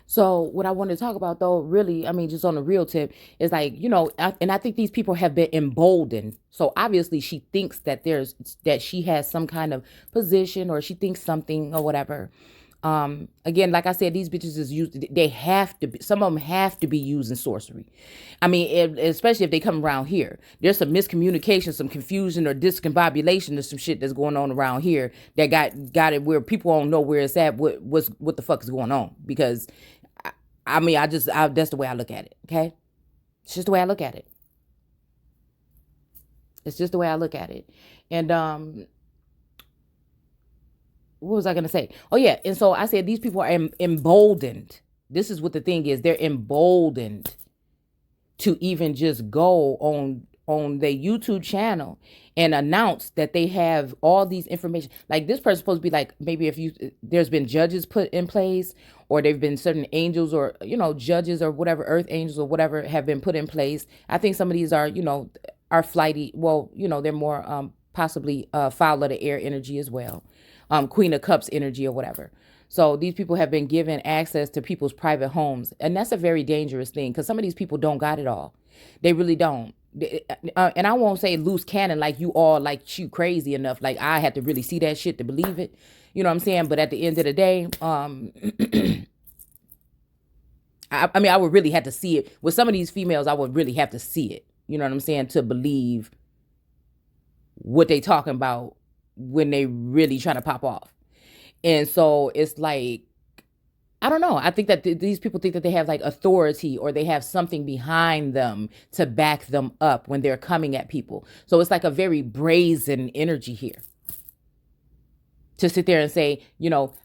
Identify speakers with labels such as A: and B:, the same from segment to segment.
A: So what I want to talk about though, really, I mean, just on the real tip, is like, and I think these people have been emboldened. So obviously she thinks that she has some kind of position, or she thinks something or whatever. Again, like I said, these bitches is used. They have to be. Some of them have to be using sorcery. I mean, especially if they come around here. There's some miscommunication, some confusion, or discombobulation, or some shit that's going on around here that got it where people don't know where it's at. What the fuck is going on? Because I mean, that's the way I look at it. Okay, it's just the way I look at it. It's just the way I look at it. And what was I gonna say? Oh yeah, and so I said these people are emboldened. This is what the thing is. They're emboldened to even just go on their YouTube channel and announce that they have all these information. Like this person's supposed to be like, maybe if you there's been judges put in place, or there've been certain angels, or judges or whatever, earth angels or whatever have been put in place. I think some of these are flighty. Well, they're more possibly foul of the air energy as well. Queen of Cups energy or whatever. So these people have been given access to people's private homes. And that's a very dangerous thing, because some of these people don't got it all. They really don't. And I won't say loose cannon like you all like shoot crazy enough. Like I had to really see that shit to believe it. You know what I'm saying? But at the end of the day, I mean, I would really have to see it. With some of these females, I would really have to see it. You know what I'm saying? To believe what they talking about when they really trying to pop off. And so it's like, I don't know. I think that these people think that they have like authority, or they have something behind them to back them up when they're coming at people. So it's like a very brazen energy here to sit there and say,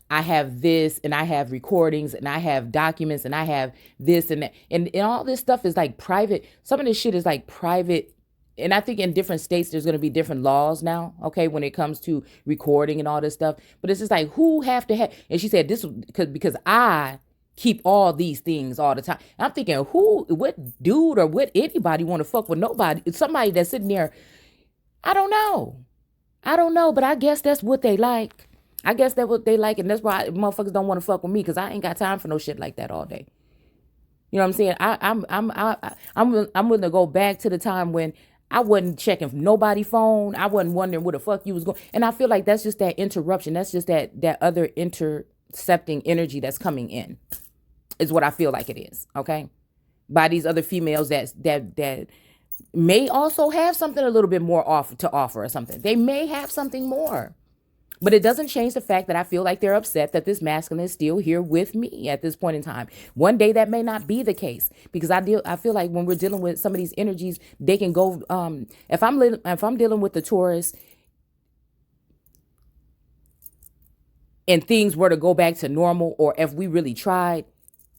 A: I have this, and I have recordings, and I have documents, and I have this and that. And all this stuff is like private. Some of this shit is like private. And I think in different states, there's going to be different laws now, okay, when it comes to recording and all this stuff. But it's just like, who have to have, and she said this because I keep all these things all the time. And I'm thinking, what dude or what anybody want to fuck with nobody? It's somebody that's sitting there. I don't know, but I guess that's what they like. I guess that's what they like, and that's why motherfuckers don't want to fuck with me, because I ain't got time for no shit like that all day. You know what I'm saying? I'm willing to go back to the time when I wasn't checking nobody's phone. I wasn't wondering where the fuck you was going. And I feel like that's just that interruption. That's just that other intercepting energy that's coming in, is what I feel like it is. Okay. By these other females that may also have something a little bit more to offer or something. They may have something more. But it doesn't change the fact that I feel like they're upset that this masculine is still here with me at this point in time. One day that may not be the case, because I feel like when we're dealing with some of these energies, they can go. If I'm dealing with the Taurus, and things were to go back to normal, or if we really tried,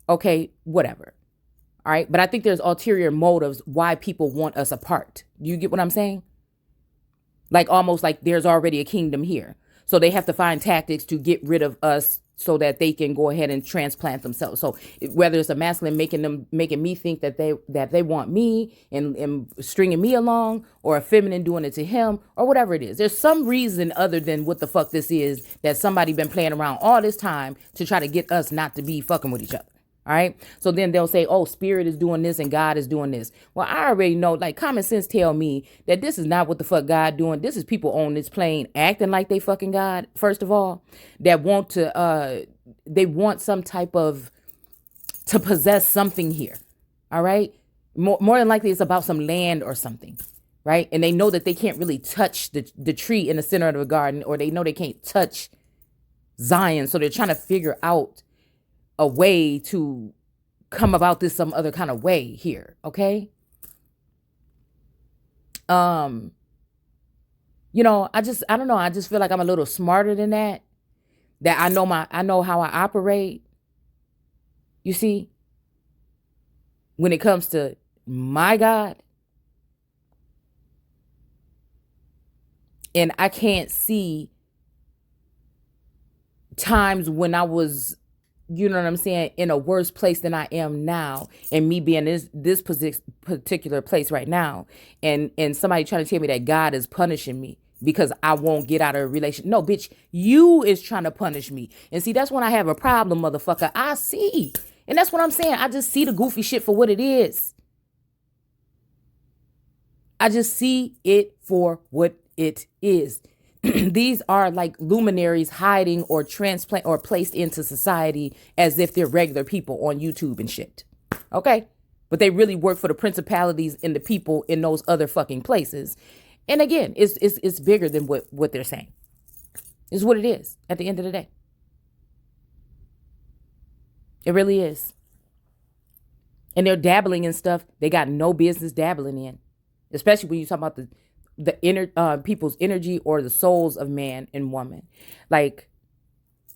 A: okay, whatever. All right. But I think there's ulterior motives why people want us apart. You get what I'm saying? Like almost like there's already a kingdom here. So they have to find tactics to get rid of us so that they can go ahead and transplant themselves. So whether it's a masculine making me think that they want me and stringing me along, or a feminine doing it to him, or whatever it is, there's some reason other than what the fuck this is that somebody been playing around all this time to try to get us not to be fucking with each other. All right. So then they'll say, oh, spirit is doing this and God is doing this. Well, I already know, like common sense tell me that this is not what the fuck God doing. This is people on this plane acting like they fucking God. First of all, that want to, they want some type of, to possess something here. All right. More than likely it's about some land or something. Right. And they know that they can't really touch the tree in the center of the garden, or they know they can't touch Zion. So they're trying to figure out a way to come about this some other kind of way here. Okay. I don't know. I just feel like I'm a little smarter than that. That I know how I operate. You see, when it comes to my God, and I can't see times when I was, you know what I'm saying, in a worse place than I am now, and me being this particular place right now, and somebody trying to tell me that God is punishing me because I won't get out of a relation. No, bitch, you is trying to punish me. And see, that's when I have a problem, motherfucker. I see. And that's what I'm saying. I just see the goofy shit for what it is. I just see it for what it is. These are like luminaries hiding or transplant or placed into society as if they're regular people on YouTube and shit. Okay? But they really work for the principalities and the people in those other fucking places. And again, it's bigger than what they're saying. It's what it is at the end of the day. It really is. And they're dabbling in stuff they got no business dabbling in. Especially when you talk about the inner people's energy or the souls of man and woman. Like,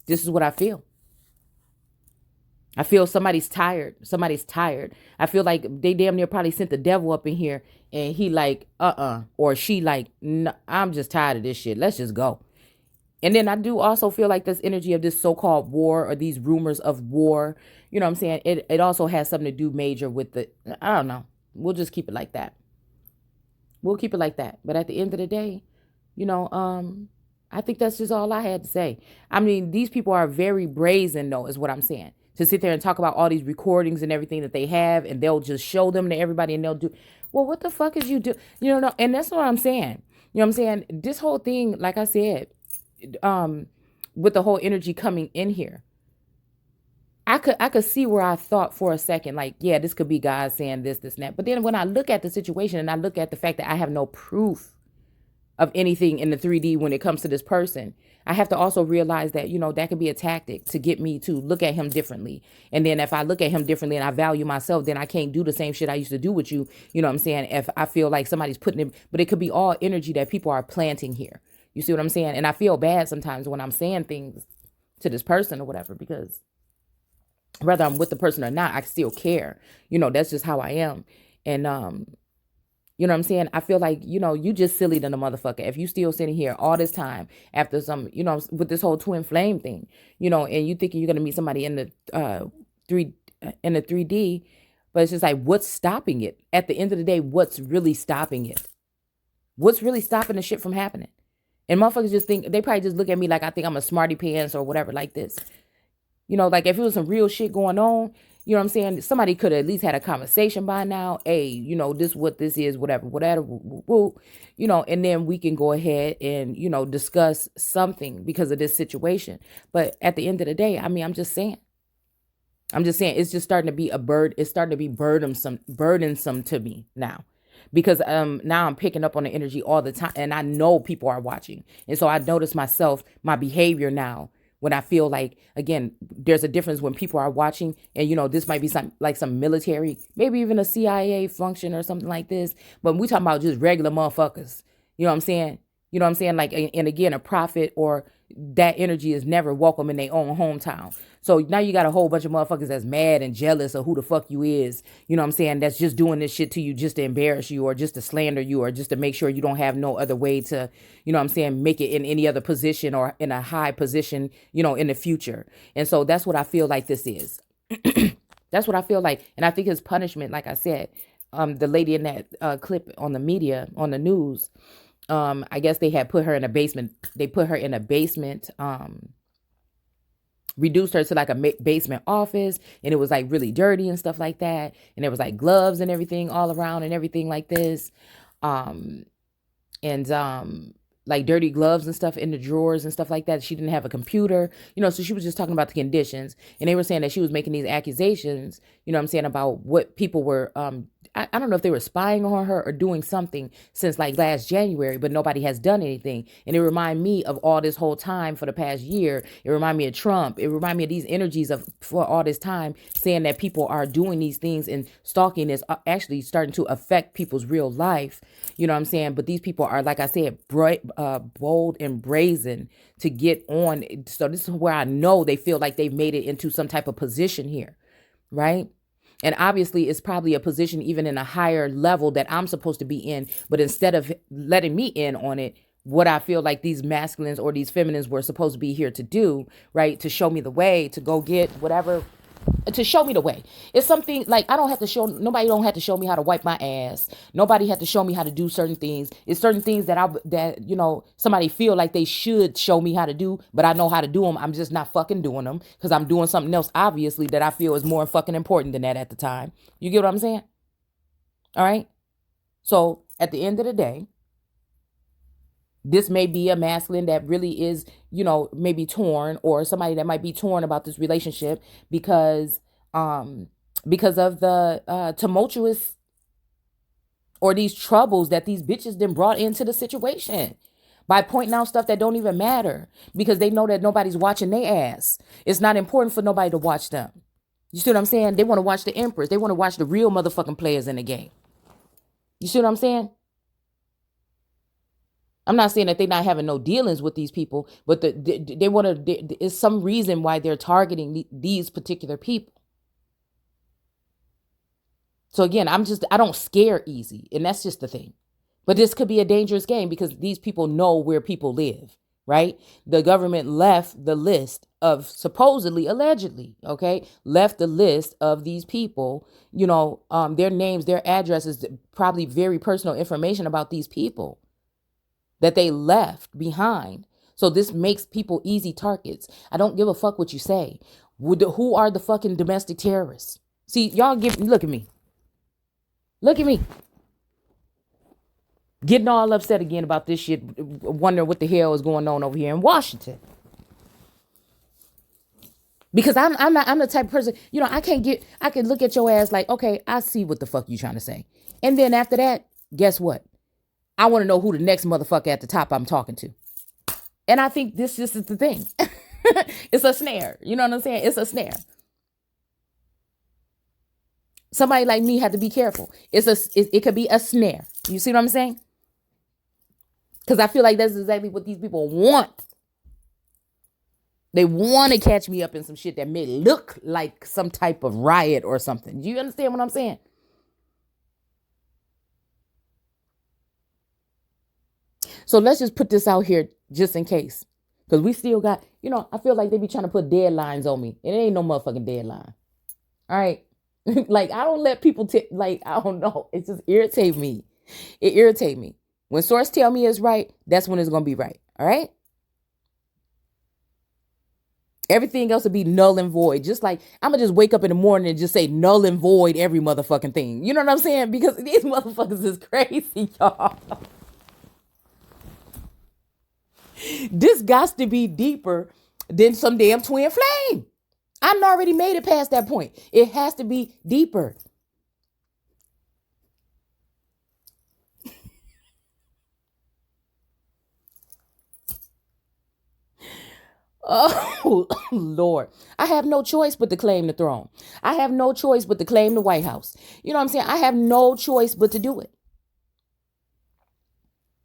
A: this is what I feel. I feel somebody's tired. Somebody's tired. I feel like they damn near probably sent the devil up in here and he like, or she like, no, I'm just tired of this shit. Let's just go. And then I do also feel like this energy of this so-called war or these rumors of war, you know what I'm saying? It also has something to do major with the, I don't know. We'll just keep it like that. We'll keep it like that. But at the end of the day, you know, I think that's just all I had to say. I mean, these people are very brazen, though, is what I'm saying. To sit there and talk about all these recordings and everything that they have, and they'll just show them to everybody, and they'll do, well, what the fuck is you do? You know, and that's what I'm saying. You know what I'm saying? This whole thing, like I said, with the whole energy coming in here, I could see where I thought for a second, like, yeah, this could be God saying this, and that. But then when I look at the situation and I look at the fact that I have no proof of anything in the 3D when it comes to this person, I have to also realize that, you know, that could be a tactic to get me to look at him differently. And then if I look at him differently and I value myself, then I can't do the same shit I used to do with you. You know what I'm saying? If I feel like somebody's putting it, but it could be all energy that people are planting here. You see what I'm saying? And I feel bad sometimes when I'm saying things to this person or whatever, because whether I'm with the person or not, I still care. You know, that's just how I am. And, you know what I'm saying? I feel like, you know, you just silly than a motherfucker. If you still sitting here all this time after some, you know, with this whole twin flame thing, you know, and you thinking you're going to meet somebody in the 3D, but it's just like, what's stopping it? At the end of the day, what's really stopping it? What's really stopping the shit from happening? And motherfuckers just think, they probably just look at me like I think I'm a smarty pants or whatever like this. You know, like if it was some real shit going on, you know what I'm saying? Somebody could have at least had a conversation by now. Hey, you know, this what this is, whatever, you know, and then we can go ahead and, you know, discuss something because of this situation. But at the end of the day, I mean, I'm just saying, it's just starting to be it's starting to be burdensome to me now. Because now I'm picking up on the energy all the time, and I know people are watching. And so I notice myself, my behavior now, when I feel like, again, there's a difference when people are watching, and, you know, this might be some military, maybe even a CIA function or something like this. But we talking about just regular motherfuckers. You know what I'm saying? You know what I'm saying? Like, and again, a prophet or that energy is never welcome in their own hometown. So now you got a whole bunch of motherfuckers that's mad and jealous of who the fuck you is. You know what I'm saying? That's just doing this shit to you just to embarrass you or just to slander you or just to make sure you don't have no other way to, you know what I'm saying, make it in any other position or in a high position, you know, in the future. And so that's what I feel like this is. That's what I feel like. And I think his punishment, like I said, the lady in that clip on the media, on the news, I guess they had put her in a basement. They put her in a basement, reduced her to like a basement office, and it was like really dirty and stuff like that. And there was like gloves and everything all around and everything like this. Like dirty gloves and stuff in the drawers and stuff like that. She didn't have a computer, you know, so she was just talking about the conditions. And they were saying that she was making these accusations, you know what I'm saying, about what people were, I don't know if they were spying on her or doing something since like last January, but nobody has done anything. And it reminded me of all this whole time for the past year. It reminded me of Trump. It reminded me of these energies of for all this time saying that people are doing these things, and stalking is actually starting to affect people's real life. You know what I'm saying? But these people are, like I said, bold and brazen to get on. So this is where I know they feel like they've made it into some type of position here, right? And obviously it's probably a position even in a higher level that I'm supposed to be in. But instead of letting me in on it, what I feel like these masculines or these feminines were supposed to be here to do, right? To show me the way, to go get whatever to show me the way. It's something like I don't have to show nobody don't have to show me how to wipe my ass. Nobody had to show me how to do certain things. It's certain things that somebody feel like they should show me how to do, but I know how to do them. I'm just not fucking doing them because I'm doing something else obviously that I feel is more fucking important than that at the time. You get what I'm saying? All right? So, at the end of the day, this may be a masculine that really is, maybe torn, or somebody that might be torn about this relationship because of the tumultuous or these troubles that these bitches then brought into the situation by pointing out stuff that don't even matter because they know that nobody's watching their ass. It's not important for nobody to watch them. You see what I'm saying? They want to watch the Empress. They want to watch the real motherfucking players in the game. You see what I'm saying? I'm not saying that they're not having no dealings with these people, but they want to. There's some reason why they're targeting these particular people. So again, I don't scare easy, and that's just the thing. But this could be a dangerous game because these people know where people live, right? The government left the list of supposedly, allegedly, left the list of these people, their names, their addresses, probably very personal information about these people that they left behind. So this makes people easy targets. I don't give a fuck what you say. Who are the fucking domestic terrorists? See, y'all look at me. Look at me. Getting all upset again about this shit, wondering what the hell is going on over here in Washington. Because I'm the type of person, I can look at your ass like, okay, I see what the fuck you trying to say. And then after that, guess what? I want to know who the next motherfucker at the top I'm talking to. And I think this is the thing. It's a snare. You know what I'm saying? It's a snare. Somebody like me had to be careful. It could be a snare. You see what I'm saying? Because I feel like that's exactly what these people want. They want to catch me up in some shit that may look like some type of riot or something. Do you understand what I'm saying? So let's just put this out here just in case. Because we still got, I feel like they be trying to put deadlines on me. And it ain't no motherfucking deadline. All right. Like, I don't let people, I don't know. It just irritates me. It irritates me. When source tell me it's right, that's when it's going to be right. All right. Everything else will be null and void. Just like I'm going to just wake up in the morning and just say null and void every motherfucking thing. You know what I'm saying? Because these motherfuckers is crazy, y'all. This got to be deeper than some damn twin flame. I'm already made it past that point. It has to be deeper. Oh, Lord. I have no choice but to claim the throne. I have no choice but to claim the White House. You know what I'm saying? I have no choice but to do it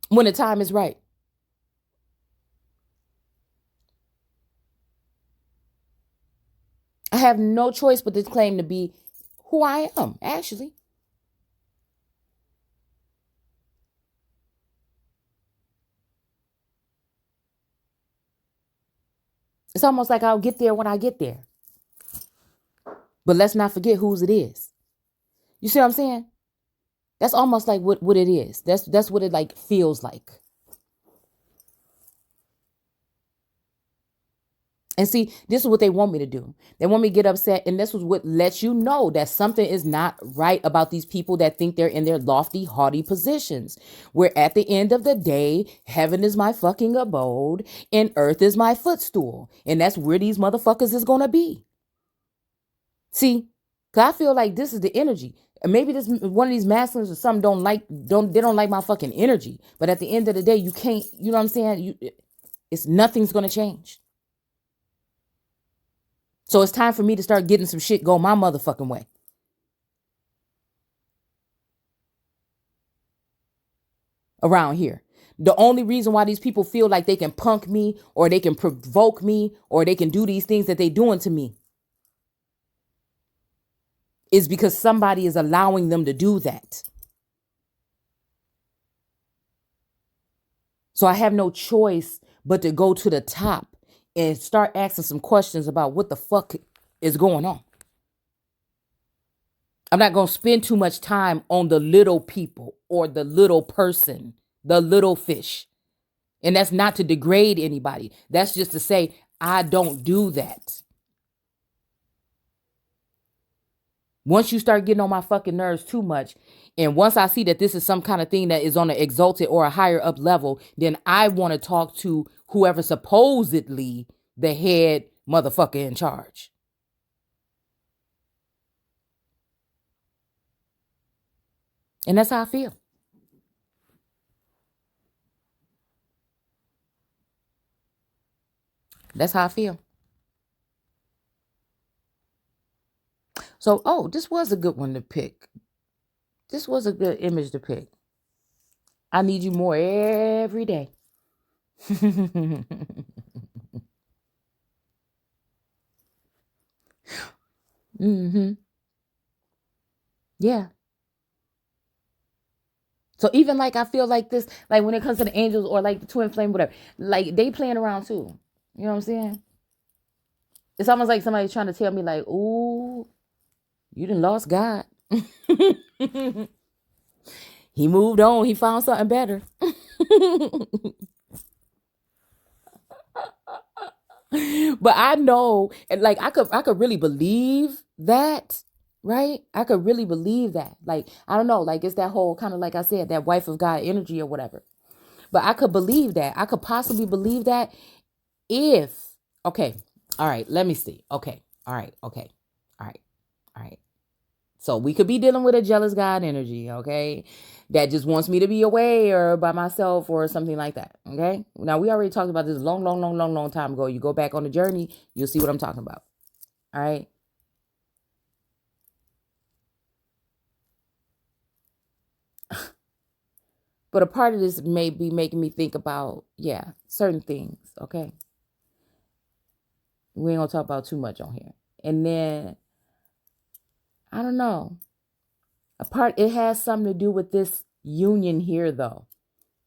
A: when the time is right. I have no choice but to claim to be who I am, actually. It's almost like I'll get there when I get there. But let's not forget whose it is. You see what I'm saying? That's almost like what it is. That's what it like feels like. And see, this is what they want me to do. They want me to get upset. And this was what lets you know that something is not right about these people that think they're in their lofty, haughty positions. Where at the end of the day, heaven is my fucking abode and earth is my footstool. And that's where these motherfuckers is going to be. See, because I feel like this is the energy. Maybe this one of these masculines or something don't like my fucking energy. But at the end of the day, you can't, you know what I'm saying? Nothing's going to change. So it's time for me to start getting some shit go my motherfucking way. Around here. The only reason why these people feel like they can punk me or they can provoke me or they can do these things that they doing to me is because somebody is allowing them to do that. So I have no choice but to go to the top and start asking some questions about what the fuck is going on. I'm not going to spend too much time on the little people or the little person, the little fish. And that's not to degrade anybody. That's just to say, I don't do that. Once you start getting on my fucking nerves too much, and once I see that this is some kind of thing that is on an exalted or a higher up level, then I want to talk to whoever supposedly the head motherfucker in charge. And that's how I feel. That's how I feel. So, this was a good one to pick. This was a good image to pick. I need you more every day. Mm-hmm. Yeah. So even like I feel like this, like when it comes to the angels or like the twin flame, whatever, like they playing around too. You know what I'm saying? It's almost like somebody's trying to tell me like, ooh, you done lost God. He moved on. He found something better. But I know, and like I could really believe that, right? I could really believe that. Like, I don't know, like it's that whole kind of like I said, that wife of God energy or whatever. But I could believe that. I could possibly believe that if, okay, all right, let me see. Okay, all right, okay, all right, all right. So we could be dealing with a jealous God energy, okay? That just wants me to be away or by myself or something like that, okay? Now, we already talked about this long time ago. You go back on the journey, you'll see what I'm talking about, all right? But a part of this may be making me think about, certain things, okay? We ain't gonna talk about too much on here. And then, I don't know. It has something to do with this union here, though.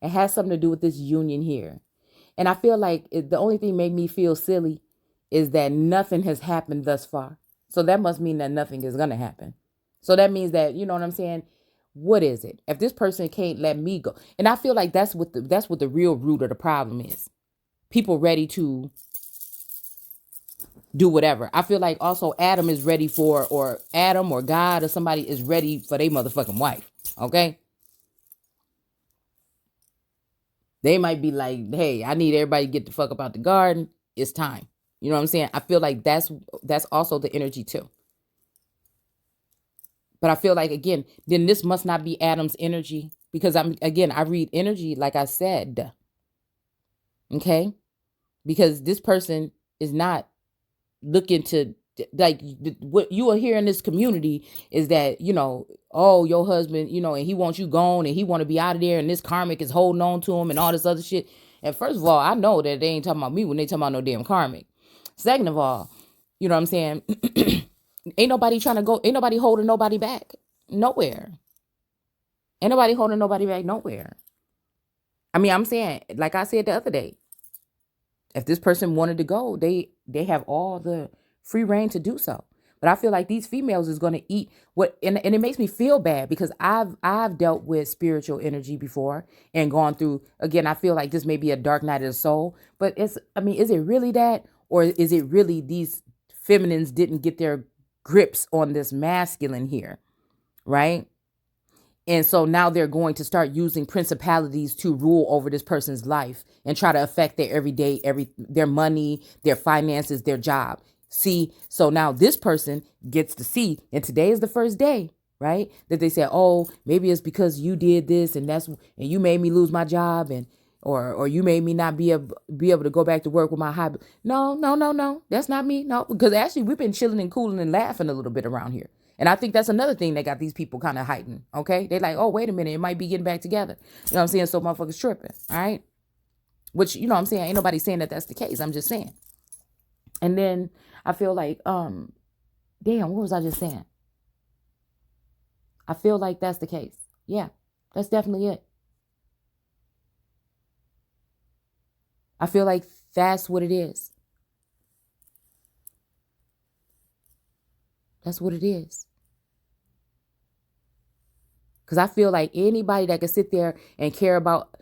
A: It has something to do with this union here. And I feel like the only thing made me feel silly is that nothing has happened thus far. So that must mean that nothing is going to happen. So that means that, you know what I'm saying? What is it? If this person can't let me go. And I feel like that's what the real root of the problem is. People ready to do whatever. I feel like also Adam is ready for, or Adam or God or somebody is ready for their motherfucking wife. Okay? They might be like, hey, I need everybody to get the fuck up out the garden. It's time. You know what I'm saying? I feel like that's also the energy too. But I feel like, again, then this must not be Adam's energy, because I read energy like I said. Okay? Because this person is not looking to, like, what you are hearing in this community is that, oh, your husband, and he wants you gone and he want to be out of there, and this karmic is holding on to him and all this other shit. And first of all, I know that they ain't talking about me when they talking about no damn karmic. Second of all, you know what I'm saying? Ain't nobody holding nobody back nowhere. Ain't nobody holding nobody back nowhere. I mean, I'm saying, like I said the other day, if this person wanted to go, they have all the free reign to do so. But I feel like these females is going to eat what, and it makes me feel bad because I've dealt with spiritual energy before and gone through, again, I feel like this may be a dark night of the soul, but is it really that? Or is it really these feminines didn't get their grips on this masculine here, right? And so now they're going to start using principalities to rule over this person's life and try to affect their everyday, their money, their finances, their job. See, so now this person gets to see, and today is the first day, right? That they say, oh, maybe it's because you did this and you made me lose my job, and or you made me not be able to go back to work with my hobby. No, that's not me. No, because actually we've been chilling and cooling and laughing a little bit around here. And I think that's another thing that got these people kind of heightened. Okay. They like, oh, wait a minute. It might be getting back together. You know what I'm saying? So motherfuckers tripping. All right. Which, you know what I'm saying? Ain't nobody saying that that's the case. I'm just saying. And then I feel like, damn, what was I just saying? I feel like that's the case. Yeah, that's definitely it. I feel like that's what it is. That's what it is. Because I feel like anybody that can sit there and care about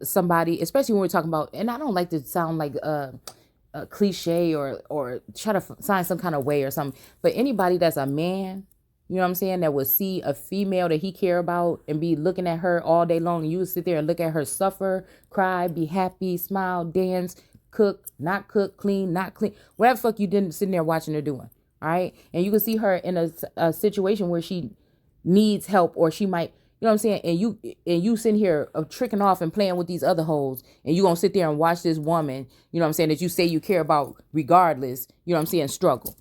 A: somebody, especially when we're talking about, and I don't like to sound like a cliche or try to sign some kind of way or something, but anybody that's a man, you know what I'm saying, that would see a female that he care about and be looking at her all day long, and you would sit there and look at her suffer, cry, be happy, smile, dance, cook, not cook, clean, not clean, whatever fuck you didn't sitting there watching her doing. All right. And you can see her in a situation where she needs help, or she might, you know what I'm saying? And you sitting here tricking off and playing with these other hoes, and you gonna sit there and watch this woman, you know what I'm saying, that you say you care about regardless, you know what I'm saying, struggle.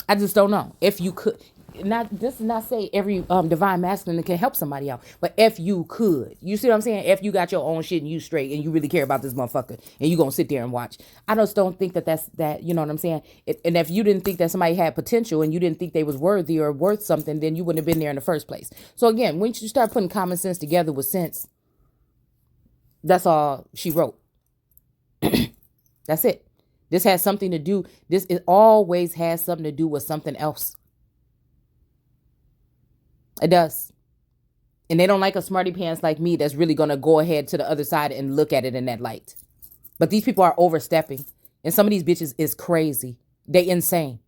A: I just don't know. If you could, not this is not say every divine masculine can help somebody out, but if you could, you see what I'm saying? If you got your own shit and you straight and you really care about this motherfucker and you gonna sit there and watch, I just don't think that's you know what I'm saying? And if you didn't think that somebody had potential and you didn't think they was worthy or worth something, then you wouldn't have been there in the first place. So again, when you start putting common sense together with sense, that's all she wrote. That's it. This has something to do. It always has something to do with something else. It does. And they don't like a smarty pants like me that's really going to go ahead to the other side and look at it in that light. But these people are overstepping. And some of these bitches is crazy. They insane.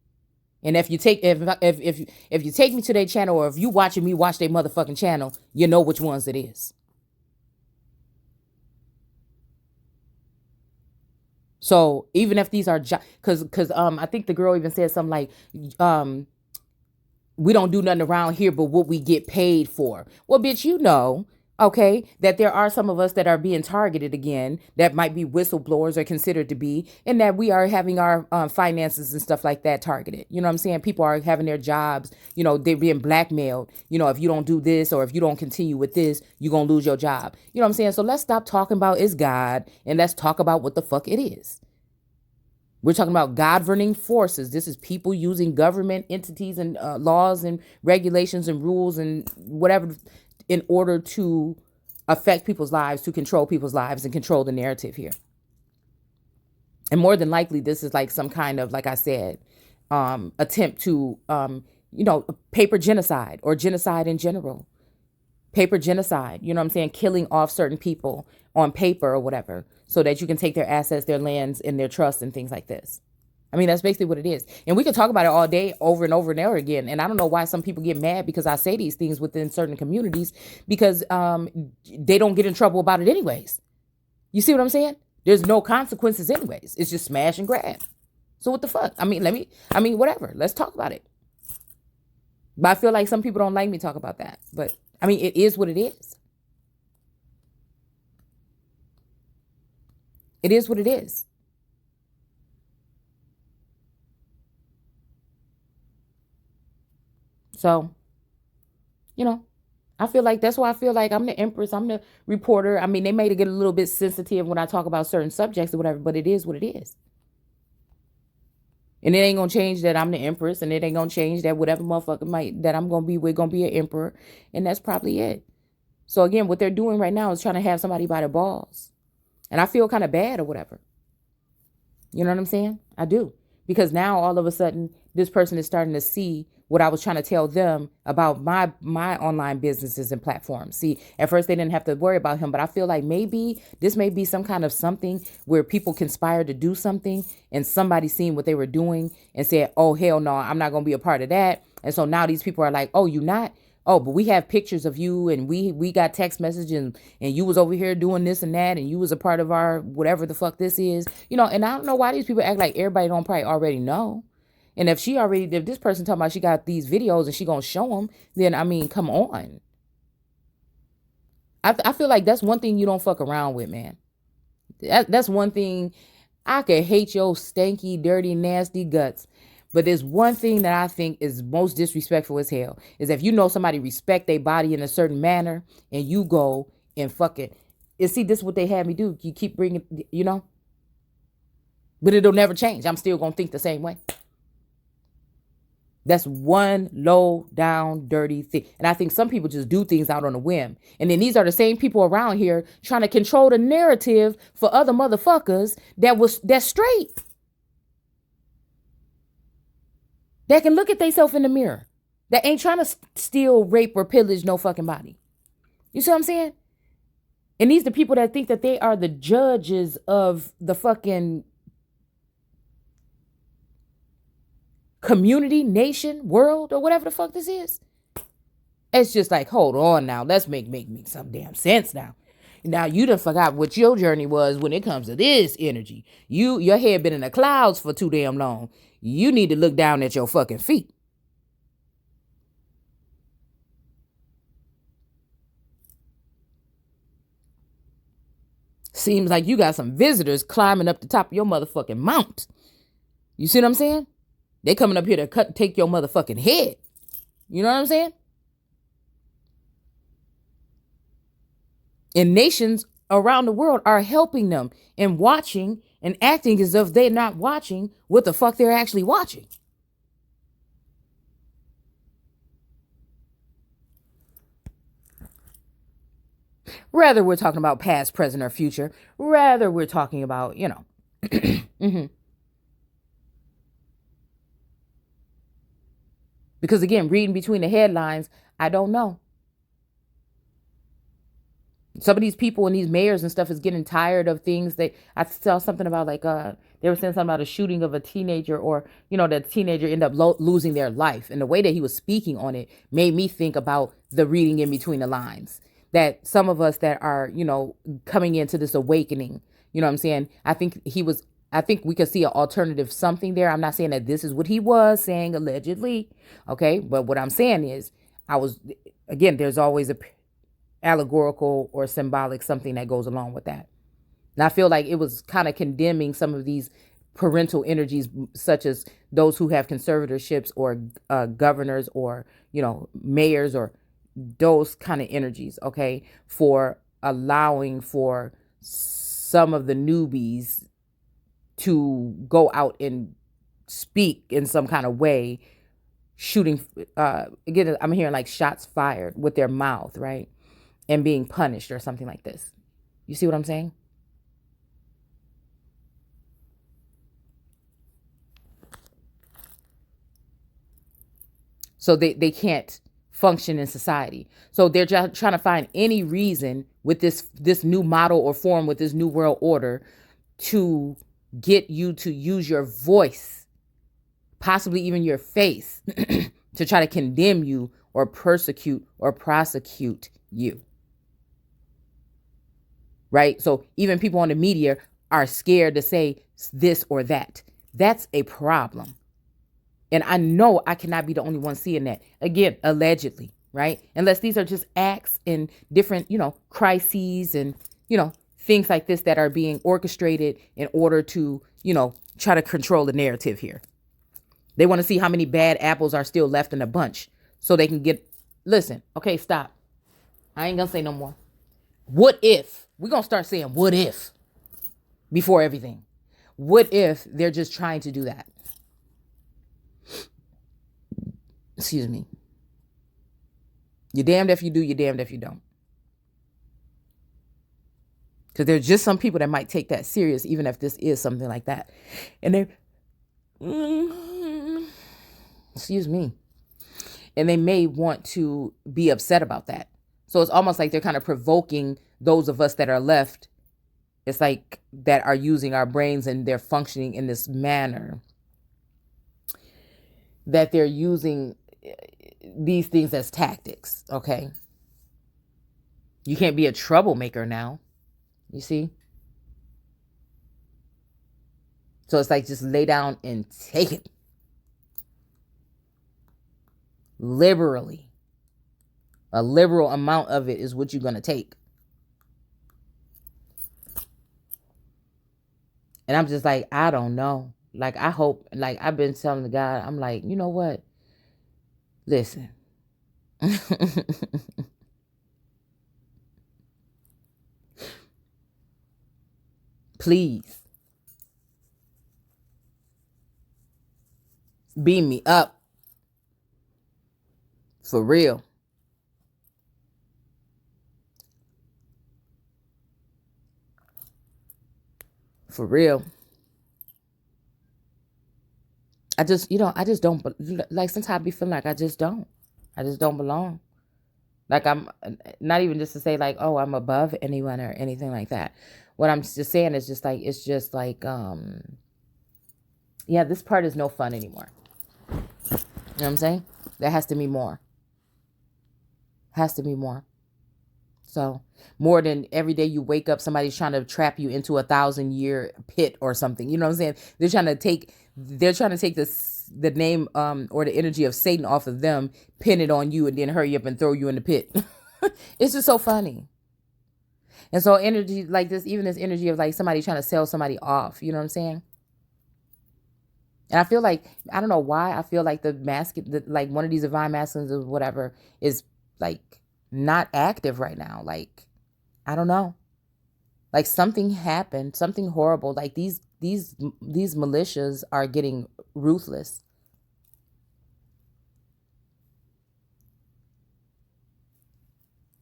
A: And if you take if you take me to their channel, or if you watching me watch their motherfucking channel, you know which ones it is. So even if these are because I think the girl even said something like we don't do nothing around here but what we get paid for. Well, bitch, you know, okay, that there are some of us that are being targeted again, that might be whistleblowers or considered to be, and that we are having our finances and stuff like that targeted. You know what I'm saying? People are having their jobs, you know, they're being blackmailed. You know, if you don't do this or if you don't continue with this, you're going to lose your job. You know what I'm saying? So let's stop talking about it's God and let's talk about what the fuck it is. We're talking about governing forces. This is people using government entities and laws and regulations and rules and whatever in order to affect people's lives, to control people's lives and control the narrative here. And more than likely, this is like some kind of, like I said, attempt to, paper genocide or genocide in general. Paper genocide, you know what I'm saying? Killing off certain people on paper or whatever, so that you can take their assets, their lands, and their trust and things like this. I mean, that's basically what it is. And we could talk about it all day over and over and over again. And I don't know why some people get mad because I say these things within certain communities, because they don't get in trouble about it anyways. You see what I'm saying? There's no consequences anyways. It's just smash and grab. So what the fuck? I mean, whatever. Let's talk about it. But I feel like some people don't like me talk about that. But I mean, it is what it is. It is what it is. So, you know, I feel like that's why I feel like I'm the empress. I'm the reporter. I mean, they may get a little bit sensitive when I talk about certain subjects or whatever, but it is what it is. And it ain't gonna change that I'm the empress, and it ain't gonna change that whatever motherfucker that I'm gonna be with gonna be an emperor, and that's probably it. So again, what they're doing right now is trying to have somebody by the balls, and I feel kind of bad or whatever. You know what I'm saying? I do, because now all of a sudden this person is starting to see what I was trying to tell them about my online businesses and platforms. See, at first they didn't have to worry about him, but I feel like maybe this may be some kind of something where people conspire to do something and somebody seen what they were doing and said, oh, hell no, I'm not going to be a part of that. And so now these people are like, oh, you not? Oh, but we have pictures of you and we got text messages and you was over here doing this and that and you was a part of our whatever the fuck this is. You know, and I don't know why these people act like everybody don't probably already know. And if this person talking about she got these videos and she gonna show them, then I mean, come on. I feel like that's one thing you don't fuck around with, man. That's one thing. I could hate your stanky, dirty, nasty guts. But there's one thing that I think is most disrespectful as hell, is if you know somebody respect their body in a certain manner and you go and fuck it. And see, this is what they had me do. You keep bringing, you know. But it'll never change. I'm still gonna think the same way. That's one low down dirty thing. And I think some people just do things out on a whim. And then these are the same people around here trying to control the narrative for other motherfuckers that's straight. That can look at themselves in the mirror. that ain't trying to steal, rape, or pillage no fucking body. You see what I'm saying? And these are the people that think that they are the judges of the fucking community, nation, world, or whatever the fuck this is. It's just like, hold on now. Let's make some damn sense now. Now you done forgot what your journey was when it comes to this energy. Your head been in the clouds for too damn long. You need to look down at your fucking feet. Seems like you got some visitors climbing up the top of your motherfucking mount. You see what I'm saying? They coming up here to take your motherfucking head. You know what I'm saying? And nations around the world are helping them and watching and acting as if they're not watching what the fuck they're actually watching. Rather we're talking about past, present, or future. Rather we're talking about, mm-hmm. Because again, reading between the headlines, I don't know. Some of these people and these mayors and stuff is getting tired of things. I saw something about they were saying something about a shooting of a teenager, or that teenager ended up losing their life, and the way that he was speaking on it made me think about the reading in between the lines, that some of us that are coming into this awakening, you know what I'm saying, I think we could see an alternative something there. I'm not saying that this is what he was saying allegedly, okay, but what I'm saying is there's always a allegorical or symbolic something that goes along with that. And I feel like it was kind of condemning some of these parental energies, such as those who have conservatorships or governors or mayors or those kind of energies, okay, for allowing for some of the newbies to go out and speak in some kind of way, shooting again, I'm hearing like shots fired with their mouth, right, and being punished or something like this. You see what I'm saying? So they can't function in society. So they're just trying to find any reason with this new model or form, with this new world order, to get you to use your voice, possibly even your face, to try to condemn you or persecute or prosecute you. Right? So even people on the media are scared to say this or that. That's a problem. And I know I cannot be the only one seeing that. Again, allegedly, right? Unless these are just acts and different, crises and, things like this that are being orchestrated in order to, try to control the narrative here. They want to see how many bad apples are still left in the bunch so they can listen, okay, stop. I ain't gonna say no more. What if? We're gonna start saying what if before everything. What if they're just trying to do that? Excuse me. You're damned if you do, you're damned if you don't. Because there's just some people that might take that serious, even if this is something like that. And excuse me. And they may want to be upset about that. So it's almost like they're kind of provoking those of us that are left. It's like that are using our brains and they're functioning in this manner, that they're using these things as tactics, okay? You can't be a troublemaker now, you see? So it's like, just lay down and take it. Liberally. A liberal amount of it is what you're going to take. And I'm just like, I don't know. Like, I hope, like, I've been telling the God, I'm like, you know what? Listen. Please. Beam me up. For real. For real. I just don't, like, sometimes I be feeling like I just don't. I just don't belong. Like, I'm not even just to say like, oh, I'm above anyone or anything like that. What I'm just saying is just like, it's just like, yeah, this part is no fun anymore. You know what I'm saying? There has to be more. Has to be more. So more than every day you wake up, somebody's trying to trap you into a 1,000-year pit or something. You know what I'm saying? They're trying to take the name or the energy of Satan off of them, pin it on you, and then hurry up and throw you in the pit. It's just so funny. And so energy like this, even this energy of like somebody trying to sell somebody off, you know what I'm saying? And I feel like, I don't know why, I feel like like one of these divine masculines or whatever is like not active right now. Like, I don't know. Like something happened, something horrible. Like these militias are getting ruthless.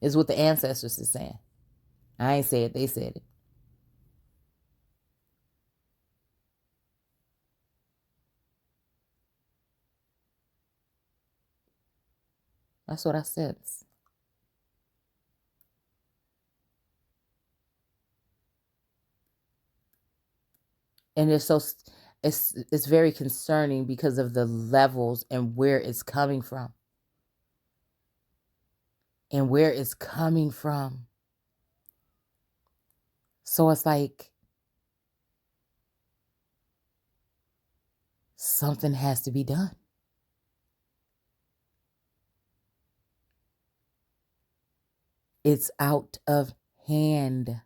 A: Is what the ancestors is saying. I ain't say it, they said it. That's what I said. And it's very concerning because of the levels and where it's coming from. And where it's coming from. So it's like something has to be done. It's out of hand.